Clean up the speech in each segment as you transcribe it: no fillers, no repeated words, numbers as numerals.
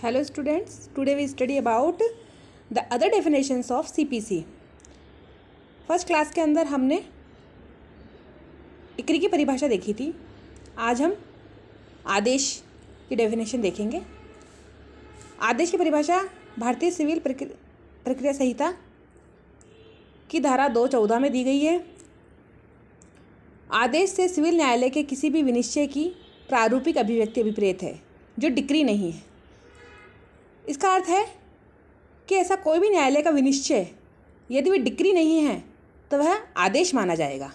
Hello students, today we study about the other definitions of CPC. First class के अंदर हमने decree की परिभाषा देखी थी। आज हम आदेश की डेफिनेशन देखेंगे। आदेश की परिभाषा भारतीय सिविल प्रक्रिया संहिता की धारा 214 में दी गई है। आदेश से सिविल न्यायालय के किसी भी विनिश्चय की प्रारूपिक अभिव्यक्ति अभिप्रेत है जो डिक्री नहीं है। इसका अर्थ है कि ऐसा कोई भी न्यायालय का विनिश्चय यदि वह डिक्री नहीं है तो वह आदेश माना जाएगा।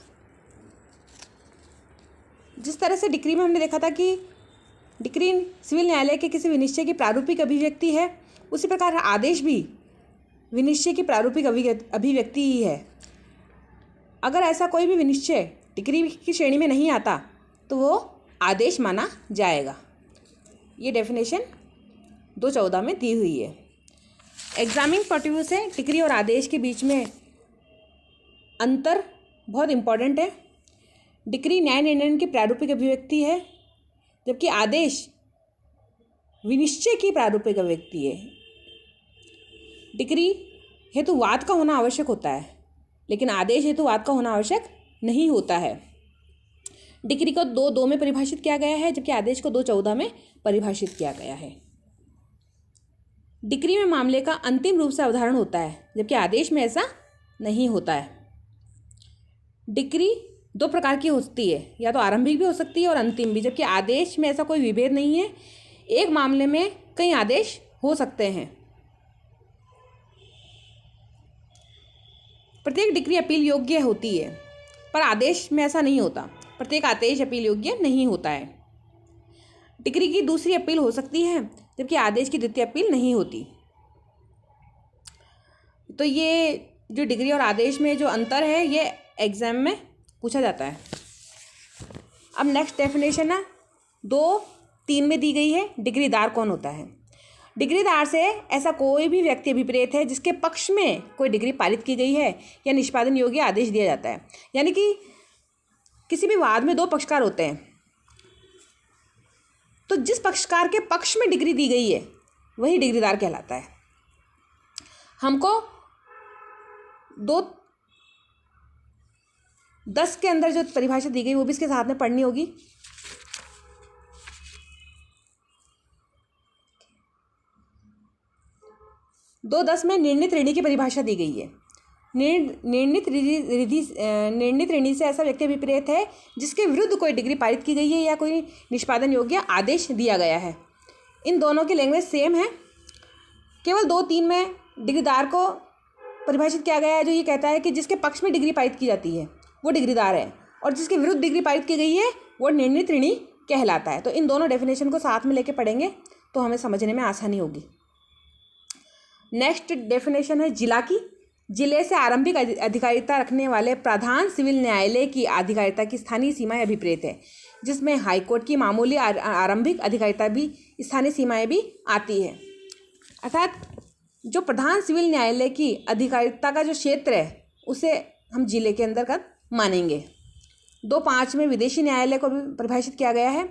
जिस तरह से डिक्री में हमने देखा था कि डिक्री सिविल न्यायालय के किसी विनिश्चय की प्रारूपिक अभिव्यक्ति है, उसी प्रकार आदेश भी विनिश्चय की प्रारूपिक अभिव्यक्ति ही है। अगर ऐसा कोई भी विनिश्चय डिक्री की श्रेणी में नहीं आता तो वो आदेश माना जाएगा। ये डेफिनेशन 214 में दी हुई है। एग्जामिंग पॉइंट ऑफ व्यू से डिक्री और आदेश के बीच में अंतर बहुत इम्पॉर्टेंट है। डिक्री न्याय निर्णय की प्रारूपिक अभिव्यक्ति है, जबकि आदेश विनिश्चय की प्रारूपिक अभिव्यक्ति है। डिक्री हेतु वाद का होना आवश्यक होता है, लेकिन आदेश हेतु वाद का होना आवश्यक नहीं होता है। डिक्री को 2:2 में परिभाषित किया गया है, जबकि आदेश को 2:14 में परिभाषित किया गया है। डिक्री में मामले का अंतिम रूप से अवधारण होता है, जबकि आदेश में ऐसा नहीं होता है। डिक्री 2 प्रकार की होती है, या तो आरंभिक भी हो सकती है और अंतिम भी, जबकि आदेश में ऐसा कोई विभेद नहीं है। एक मामले में कई आदेश हो सकते हैं। प्रत्येक डिक्री अपील योग्य होती है, पर आदेश में ऐसा नहीं होता। प्रत्येक आदेश अपील योग्य नहीं होता है। डिक्री की दूसरी अपील हो सकती है, जबकि आदेश की द्वितीय अपील नहीं होती। तो ये जो डिक्री और आदेश में जो अंतर है, ये एग्जाम में पूछा जाता है। अब नेक्स्ट डेफिनेशन है 2:3 में दी गई है। डिक्रीदार कौन होता है? डिक्रीदार से ऐसा कोई भी व्यक्ति अभिप्रेत है जिसके पक्ष में कोई डिक्री पारित की गई है या निष्पादन योग्य आदेश दिया जाता है। यानी कि किसी भी वाद में 2 पक्षकार होते हैं, तो जिस पक्षकार के पक्ष में डिक्री दी गई है वही डिक्रीदार कहलाता है। हमको 2:10 के अंदर जो परिभाषा दी गई वो भी इसके साथ में पढ़नी होगी। 2:10 में निर्णीत ऋणी की परिभाषा दी गई है। निर्णीत ऋणी से ऐसा व्यक्ति अभिप्रेत है जिसके विरुद्ध कोई डिक्री पारित की गई है या कोई निष्पादन योग्य आदेश दिया गया है। इन दोनों की लैंग्वेज सेम है। केवल 2:3 में डिक्रीदार को परिभाषित किया गया है, जो ये कहता है कि जिसके पक्ष में डिक्री पारित की जाती है वो डिक्रीदार है, और जिसके विरुद्ध डिक्री पारित की गई है वो निर्णीत ऋणी कहलाता है। तो इन दोनों डेफिनेशन को साथ में लेके पढ़ेंगे तो हमें समझने में आसानी होगी। नेक्स्ट डेफिनेशन है जिला की। जिले से आरंभिक अधिकारिता रखने वाले प्रधान सिविल न्यायालय की अधिकारिता की स्थानीय सीमाएं अभिप्रेत है, जिसमें हाईकोर्ट की मामूली आरंभिक अधिकारिता भी स्थानीय सीमाएं भी आती है। अर्थात जो प्रधान सिविल न्यायालय की अधिकारिता का जो क्षेत्र है उसे हम जिले के अंतर्गत मानेंगे। 2:5 में विदेशी न्यायालय को भी परिभाषित किया गया है।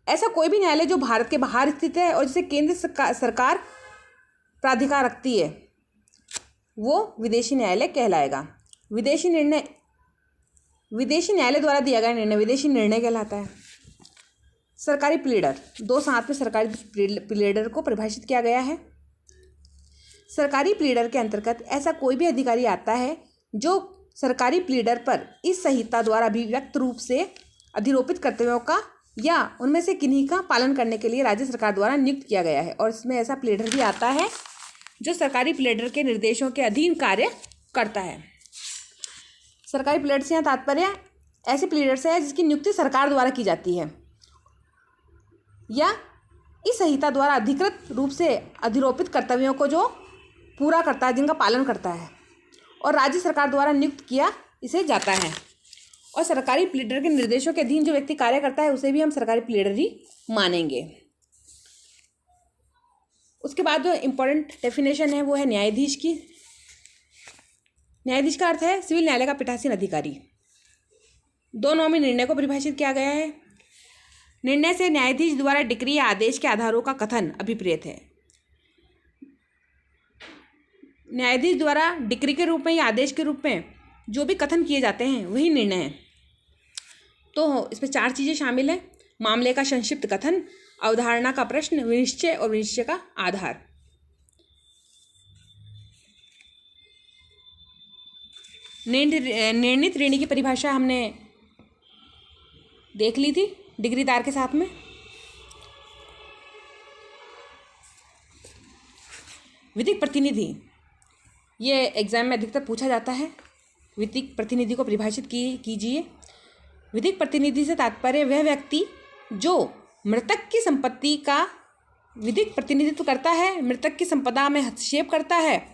ऐसा कोई भी न्यायालय जो भारत के बाहर स्थित है और जिसे केंद्र सरकार प्राधिकार रखती है वो विदेशी न्यायालय कहलाएगा। विदेशी न्यायालय द्वारा दिया गया निर्णय विदेशी निर्णय कहलाता है। सरकारी प्लीडर 2:7 में सरकारी प्लीडर को परिभाषित किया गया है। सरकारी प्लीडर के अंतर्गत ऐसा कोई भी अधिकारी आता है जो सरकारी प्लीडर पर इस संहिता द्वारा अभिव्यक्त रूप से अधिरोपित कर्तव्यों का या उनमें से किन्हीं का पालन करने के लिए राज्य सरकार द्वारा नियुक्त किया गया है। और इसमें ऐसा प्लीडर भी आता है जो सरकारी प्लीडर के निर्देशों के अधीन कार्य करता है। सरकारी प्लीडर से यहाँ तात्पर्य ऐसे प्लीडर से है जिसकी नियुक्ति सरकार द्वारा की जाती है या इस संहिता द्वारा अधिकृत रूप से अधिरोपित कर्तव्यों को जो पूरा करता है, जिनका पालन करता है, और राज्य सरकार द्वारा नियुक्त किया इसे जाता है। और सरकारी प्लीडर के निर्देशों के अधीन जो व्यक्ति कार्य करता है उसे भी हम सरकारी प्लीडर ही मानेंगे। उसके बाद जो इम्पोर्टेंट डेफिनेशन है वो है न्यायाधीश की। न्यायाधीश का अर्थ है सिविल न्यायालय का पीठासीन अधिकारी। 2:9 में निर्णय को परिभाषित किया गया है। निर्णय से न्यायाधीश द्वारा डिक्री या आदेश के आधारों का कथन अभिप्रेत है। न्यायाधीश द्वारा डिक्री के रूप में या आदेश के रूप में जो भी कथन किए जाते हैं वही निर्णय है। तो इसमें 4 चीज़ें शामिल हैं: मामले का संक्षिप्त कथन, अवधारणा का प्रश्न, विनिश्चय और विनिश्चय का आधार। निर्णीत ऋणी की परिभाषा हमने देख ली थी डिग्रीदार के साथ में। विधिक प्रतिनिधि, ये एग्जाम में अधिकतर पूछा जाता है। विधिक प्रतिनिधि को परिभाषित कीजिए। विधिक प्रतिनिधि से तात्पर्य वह व्यक्ति जो मृतक की संपत्ति का विधिक प्रतिनिधित्व करता है, मृतक की संपदा में हस्तक्षेप करता है,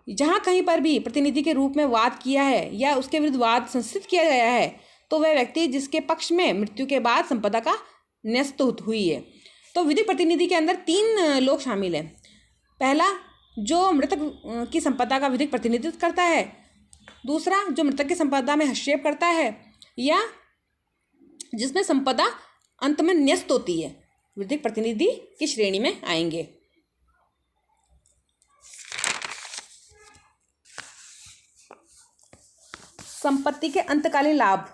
जहाँ कहीं पर भी प्रतिनिधि के रूप में वाद किया है या उसके विरुद्ध वाद संस्थित किया गया है, तो वह व्यक्ति जिसके पक्ष में मृत्यु के बाद संपदा का न्यस्त हुई है। तो विधिक प्रतिनिधि के अंदर 3 लोग शामिल हैं। पहला, जो मृतक की संपदा का विधिक प्रतिनिधित्व करता है। दूसरा, जो मृतक की संपदा में हस्तक्षेप करता है या जिसमें संपदा अंत में न्यस्त होती है, विधिक प्रतिनिधि की श्रेणी में आएंगे। संपत्ति के अंतकालीन लाभ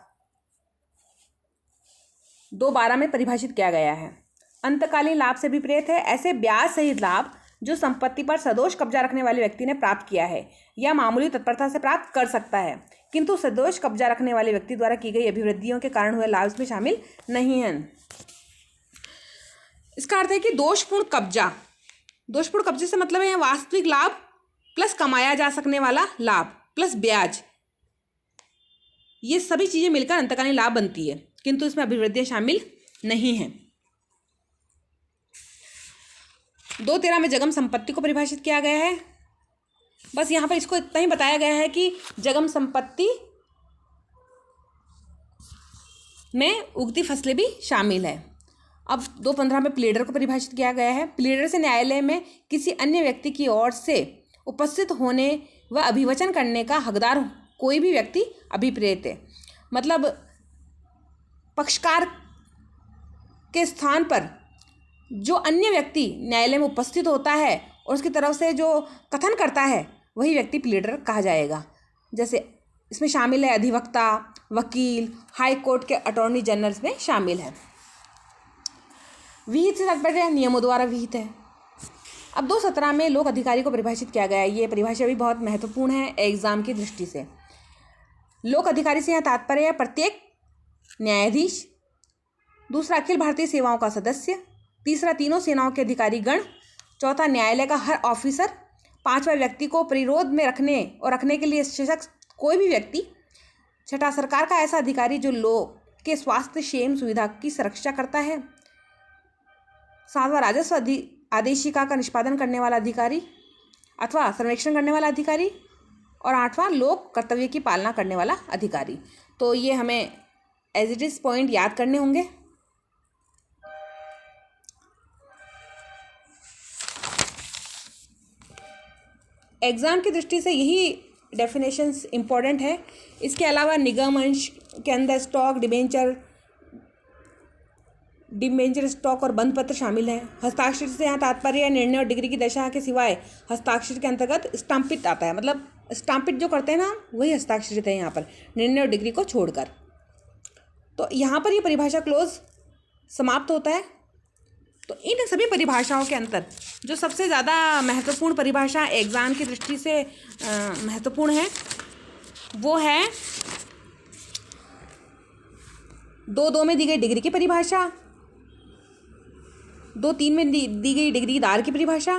2:12 में परिभाषित किया गया है। अंतकालीन लाभ से विपरीत है ऐसे ब्याज सहित लाभ जो संपत्ति पर सदोष कब्जा रखने वाले व्यक्ति ने प्राप्त किया है या मामूली तत्परता से प्राप्त कर सकता है, किंतु सदोष कब्जा रखने वाले व्यक्ति द्वारा की गई अभिवृद्धियों के कारण हुए लाभ इसमें शामिल नहीं हैं। इसका अर्थ है कि दोषपूर्ण कब्जा, दोषपूर्ण कब्जे से मतलब है वास्तविक लाभ प्लस कमाया जा सकने वाला लाभ प्लस ब्याज, ये सभी चीज़ें मिलकर अंतकालीन लाभ बनती है, किंतु इसमें अभिवृद्धियां शामिल नहीं हैं। 2:13 में जगम संपत्ति को परिभाषित किया गया है। बस यहाँ पर इसको इतना ही बताया गया है कि जगम संपत्ति में उगती फसलें भी शामिल है। अब 2:15 में प्लीडर को परिभाषित किया गया है। प्लीडर से न्यायालय में किसी अन्य व्यक्ति की ओर से उपस्थित होने व अभिवचन करने का हकदार कोई भी व्यक्ति अभिप्रेत है। मतलब पक्षकार के स्थान पर जो अन्य व्यक्ति न्यायालय में उपस्थित होता है और उसकी तरफ से जो कथन करता है वही व्यक्ति प्लीडर कहा जाएगा। जैसे इसमें शामिल है अधिवक्ता, वकील, हाई कोर्ट के अटॉर्नी जनरल में शामिल है। विहित से तात्पर्य नियमों द्वारा विहित है। अब 2:17 में लोक अधिकारी को परिभाषित किया गया है। ये परिभाषा भी बहुत महत्वपूर्ण है एग्जाम की दृष्टि से। लोक अधिकारी से यहाँ तात्पर्य है प्रत्येक न्यायाधीश, दूसरा अखिल भारतीय सेवाओं का सदस्य, तीसरा तीनों सेनाओं के अधिकारी गण, चौथा न्यायालय का हर ऑफिसर, पांचवा व्यक्ति को प्रतिरोध में रखने और रखने के लिए सशक्त कोई भी व्यक्ति, छठा सरकार का ऐसा अधिकारी जो लोग के स्वास्थ्य क्षेम सुविधा की सुरक्षा करता है, सातवां राजस्व आदेशिका का निष्पादन करने वाला अधिकारी अथवा सर्वेक्षण करने वाला अधिकारी, और आठवां लोक कर्तव्य की पालना करने वाला अधिकारी। तो ये हमें एज इट इज पॉइंट याद करने होंगे। एग्जाम की दृष्टि से यही डेफिनेशंस इम्पोर्टेंट है। इसके अलावा निगम अंश के अंदर स्टॉक, डिबेंचर स्टॉक और बंद पत्र शामिल हैं। हस्ताक्षर से यहाँ तात्पर्य निर्णय और डिग्री की दशा के सिवाय हस्ताक्षर के अंतर्गत स्टाम्पित आता है। मतलब स्टाम्पित जो करते हैं ना वही हस्ताक्षरित है यहाँ पर, निर्णय और डिग्री को छोड़कर। तो यहाँ पर ये परिभाषा क्लोज समाप्त होता है। तो इन सभी परिभाषाओं के अंतर जो सबसे ज़्यादा महत्वपूर्ण परिभाषा एग्ज़ाम की दृष्टि से महत्वपूर्ण है वो है 2:2 में दी गई डिग्री की परिभाषा, 2:3 में दी गई डिग्रीदार की परिभाषा,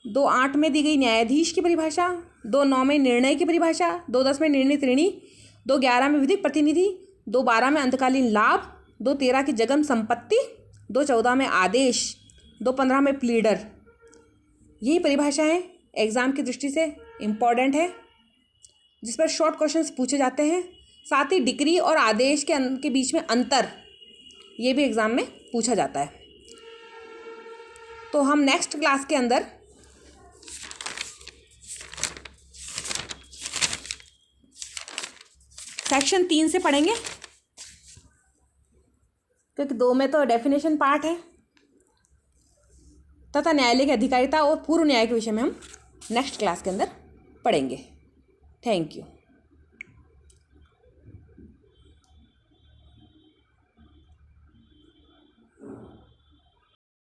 2:8 में दी गई न्यायाधीश की परिभाषा, 2:9 में निर्णय की परिभाषा, 2:10 में निर्णीत ऋणी, 2:11 में विधिक प्रतिनिधि, 2:12 में अंतकालीन लाभ, 2:13 की जगम संपत्ति, 2:14 में आदेश, 2:15 में प्लीडर। यही परिभाषाएं एग्ज़ाम की दृष्टि से इम्पॉर्टेंट है, जिस पर शॉर्ट क्वेश्चंस पूछे जाते हैं। साथ ही डिक्री और आदेश के बीच में अंतर ये भी एग्ज़ाम में पूछा जाता है। तो हम नेक्स्ट क्लास के अंदर सेक्शन 3 से पढ़ेंगे। क्योंकि 2 में तो डेफिनेशन पार्ट है, तथा न्यायालय की अधिकारिता और पूर्व न्याय के विषय में हम नेक्स्ट क्लास के अंदर पढ़ेंगे। Thank you.